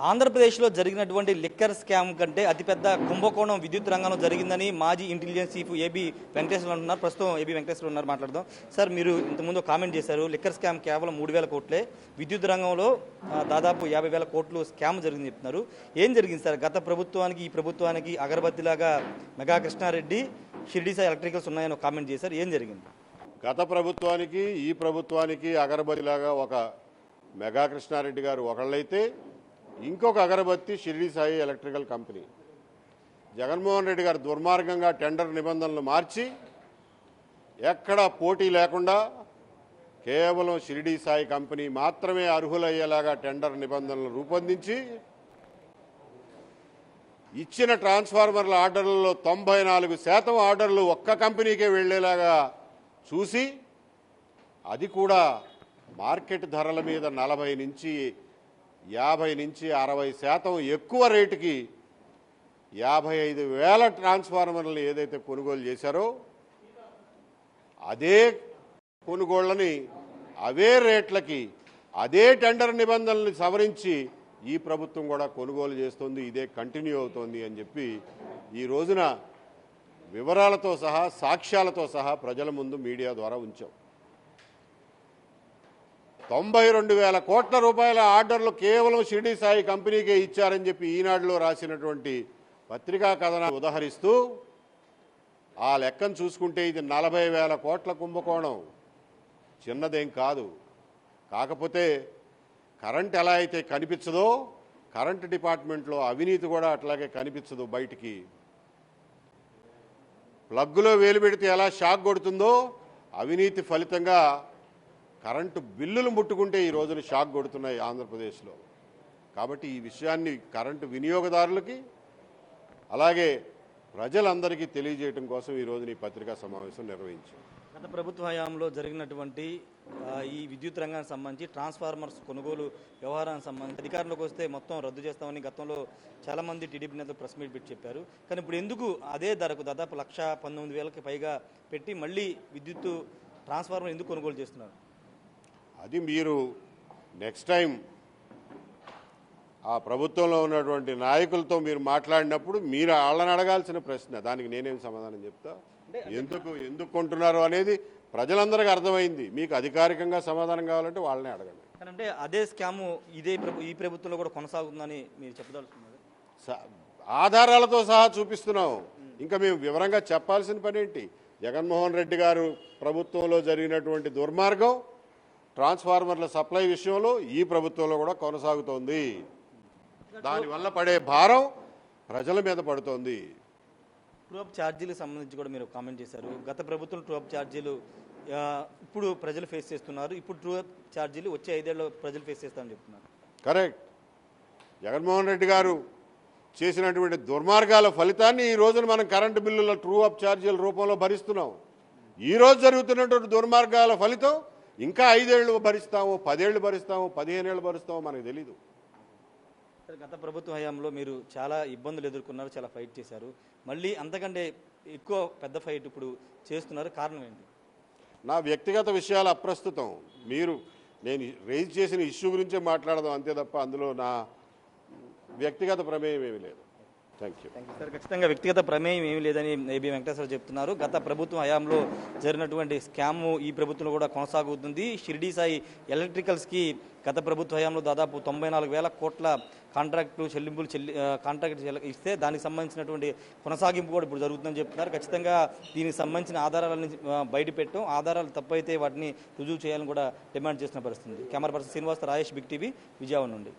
ఆంధ్రప్రదేశ్లో జరిగినటువంటి liquor scam కంటే అతిపెద్ద కుంభకోణం విద్యుత్ రంగంలో జరిగిందని మాజీ ఇంటెలిజెన్స్ చీఫ్ ఏబీ వెంకటేశ్వర అంటున్నారు. ప్రస్తుతం ఏబీ వెంకటేశ్వర ఉన్నారు, మాట్లాడదాం. సార్, మీరు ఇంతకుముందు కామెంట్ చేశారు, లిక్కర్ స్కామ్ కేవలం 3,000 కోట్లే, విద్యుత్ రంగంలో దాదాపు 50,000 కోట్లు స్కామ్ జరిగిందని చెప్తున్నారు. ఏం జరిగింది సార్? గత ప్రభుత్వానికి ఈ ప్రభుత్వానికి అగరబత్తిలాగా మెగా కృష్ణారెడ్డి, షిర్డీ సాయి ఎలక్ట్రికల్స్ ఉన్నాయని కామెంట్ చేశారు. ఏం జరిగింది? గత ప్రభుత్వానికి ఈ ప్రభుత్వానికి అగరబత్తిలాగా ఒక మెగా కృష్ణారెడ్డి గారు ఒకళ్ళైతే, ఇంకొక అగరబత్తి షిర్డీ సాయి ఎలక్ట్రికల్ కంపెనీ. జగన్మోహన్ రెడ్డి గారు దుర్మార్గంగా టెండర్ నిబంధనలు మార్చి ఎక్కడా పోటీ లేకుండా కేవలం షిర్డీ సాయి కంపెనీ మాత్రమే అర్హులయ్యేలాగా టెండర్ నిబంధనలు రూపొందించి ఇచ్చిన ట్రాన్స్ఫార్మర్ల ఆర్డర్లలో 94% ఆర్డర్లు ఒక్క కంపెనీకే వెళ్లేలాగా చూసి, అది కూడా మార్కెట్ ధరల మీద 40 నుంచి 50 నుంచి 60% ఎక్కువ రేటుకి 55,000 ట్రాన్స్ఫార్మర్లు ఏదైతే కొనుగోలు చేశారో అదే కొనుగోళ్లని అవే రేట్లకి అదే టెండర్ నిబంధనల్ని సవరించి ఈ ప్రభుత్వం కూడా కొనుగోలు చేస్తుంది. ఇదే కంటిన్యూ అవుతోంది అని చెప్పి ఈ రోజున వివరాలతో సహా సాక్ష్యాలతో సహా ప్రజల ముందు మీడియా ద్వారా ఉంచాం. 92,000 కోట్ల రూపాయల ఆర్డర్లు కేవలం షిర్డీ సాయి కంపెనీకే ఇచ్చారని చెప్పి ఈనాడులో రాసినటువంటి పత్రికా కథనాన్ని ఉదహరిస్తూ ఆ లెక్కను చూసుకుంటే ఇది 40,000 కోట్ల కుంభకోణం, చిన్నదేం కాదు. కాకపోతే కరెంట్ ఎలా అయితే కనిపించదో, కరెంట్ డిపార్ట్మెంట్లో అవినీతి కూడా అట్లాగే కనిపించదు. బయటికి ప్లగ్గులో వేలు పెడితే ఎలా షాక్ కొడుతుందో, అవినీతి ఫలితంగా కరెంటు బిల్లులు ముట్టుకుంటే ఈ రోజున షాక్ కొడుతున్నాయి ఆంధ్రప్రదేశ్లో. కాబట్టి ఈ విషయాన్ని కరెంటు వినియోగదారులకి అలాగే ప్రజలందరికీ తెలియజేయడం కోసం ఈ రోజున ఈ పత్రికా సమావేశం నిర్వహించాం. గత ప్రభుత్వ హయాంలో జరిగినటువంటి ఈ విద్యుత్ రంగానికి సంబంధించి ట్రాన్స్ఫార్మర్స్ కొనుగోలు వ్యవహారానికి సంబంధించి అధికారంలోకి వస్తే మొత్తం రద్దు చేస్తామని గతంలో చాలామంది టీడీపీ నేతలు ప్రెస్ మీట్ పెట్టి చెప్పారు. కానీ ఇప్పుడు ఎందుకు అదే ధరకు దాదాపు 1,19,000కి పైగా పెట్టి మళ్ళీ విద్యుత్ ట్రాన్స్ఫార్మర్ ఎందుకు కొనుగోలు చేస్తున్నారు? అది మీరు నెక్స్ట్ టైం ఆ ప్రభుత్వంలో ఉన్నటువంటి నాయకులతో మీరు మాట్లాడినప్పుడు మీరు వాళ్ళని అడగాల్సిన ప్రశ్న. దానికి నేనేం సమాధానం చెప్తా? ఎందుకు కొంటున్నారు అనేది ప్రజలందరికీ అర్థమైంది. మీకు అధికారికంగా సమాధానం కావాలంటే వాళ్ళనే అడగండి. అంటే అదే స్కాము ఈ ప్రభుత్వంలో కూడా కొనసాగుతుందని మీరు చెప్పదలుచుకున్నారు? ఆధారాలతో సహా చూపిస్తున్నాం. ఇంకా మేము వివరంగా చెప్పాల్సిన పని ఏంటి? జగన్మోహన్ రెడ్డి గారు ప్రభుత్వంలో జరిగినటువంటి దుర్మార్గం ట్రాన్స్ఫార్మర్ల సప్లై విషయంలో ఈ ప్రభుత్వంలో కూడా కొనసాగుతోంది. దానివల్ల పడే భారం ప్రజల మీద పడుతోంది. ట్రూ-అప్ ఛార్జీలకు సంబంధించి కూడా మీరు కామెంట్ చేశారు. గత ప్రభుత్వం ట్రూ-అప్ ఛార్జీలు ఇప్పుడు ప్రజలు ఫేస్ చేస్తున్నారు, ఇప్పుడు ట్రూ-అప్ ఛార్జీలు వచ్చే 5 ఏళ్ళలో ప్రజలు ఫేస్ చేస్తామని చెప్తున్నారు. కరెక్ట్. జగన్మోహన్ రెడ్డి గారు చేసినటువంటి దుర్మార్గాల ఫలితాన్ని ఈ రోజున మనం కరెంటు బిల్లుల ట్రూ-అప్ ఛార్జీల రూపంలో భరిస్తున్నాం. ఈ రోజు జరుగుతున్నటువంటి దుర్మార్గాల ఫలితం ఇంకా 5 ఏళ్ళు భరిస్తాము, 10 ఏళ్ళు భరిస్తాము, 15 ఏళ్ళు భరిస్తాము మనకు తెలీదు. గత ప్రభుత్వ హయాంలో మీరు చాలా ఇబ్బందులు ఎదుర్కొన్నారు, చాలా ఫైట్ చేశారు. మళ్ళీ అంతకంటే ఎక్కువ పెద్ద ఫైట్ ఇప్పుడు చేస్తున్నారు. కారణం ఏంటి? నా వ్యక్తిగత విషయాలు అప్రస్తుతం. నేను రైజ్ చేసిన ఇష్యూ గురించే మాట్లాడదాం అంతే తప్ప అందులో నా వ్యక్తిగత ప్రమేయం ఏమీ లేదు. Thank you sir. ఖచ్చితంగా వ్యక్తిగత ప్రమేయం ఏమీ లేదని ఏబీ వెంకటేశ్వర చెప్తున్నారు. గత ప్రభుత్వం హయాంలో జరిగినటువంటి స్కామ్ ఈ ప్రభుత్వంలో కూడా కొనసాగుతుంది. షిర్డీ సాయి ఎలక్ట్రికల్స్కి గత ప్రభుత్వ హయాంలో దాదాపు 94,000 కోట్ల కాంట్రాక్టు కాంట్రాక్ట్ ఇస్తే దానికి సంబంధించినటువంటి కొనసాగింపు కూడా ఇప్పుడు జరుగుతుందని చెప్తున్నారు. ఖచ్చితంగా దీనికి సంబంధించిన ఆధారాలను బయట పెట్టడం, ఆధారాలు తప్పైతే వాటిని రుజువు చేయాలని కూడా డిమాండ్ చేస్తున్న పరిస్థితి. Camera person Srinivas, Rayesh, big TV, Vijayawada నుండి.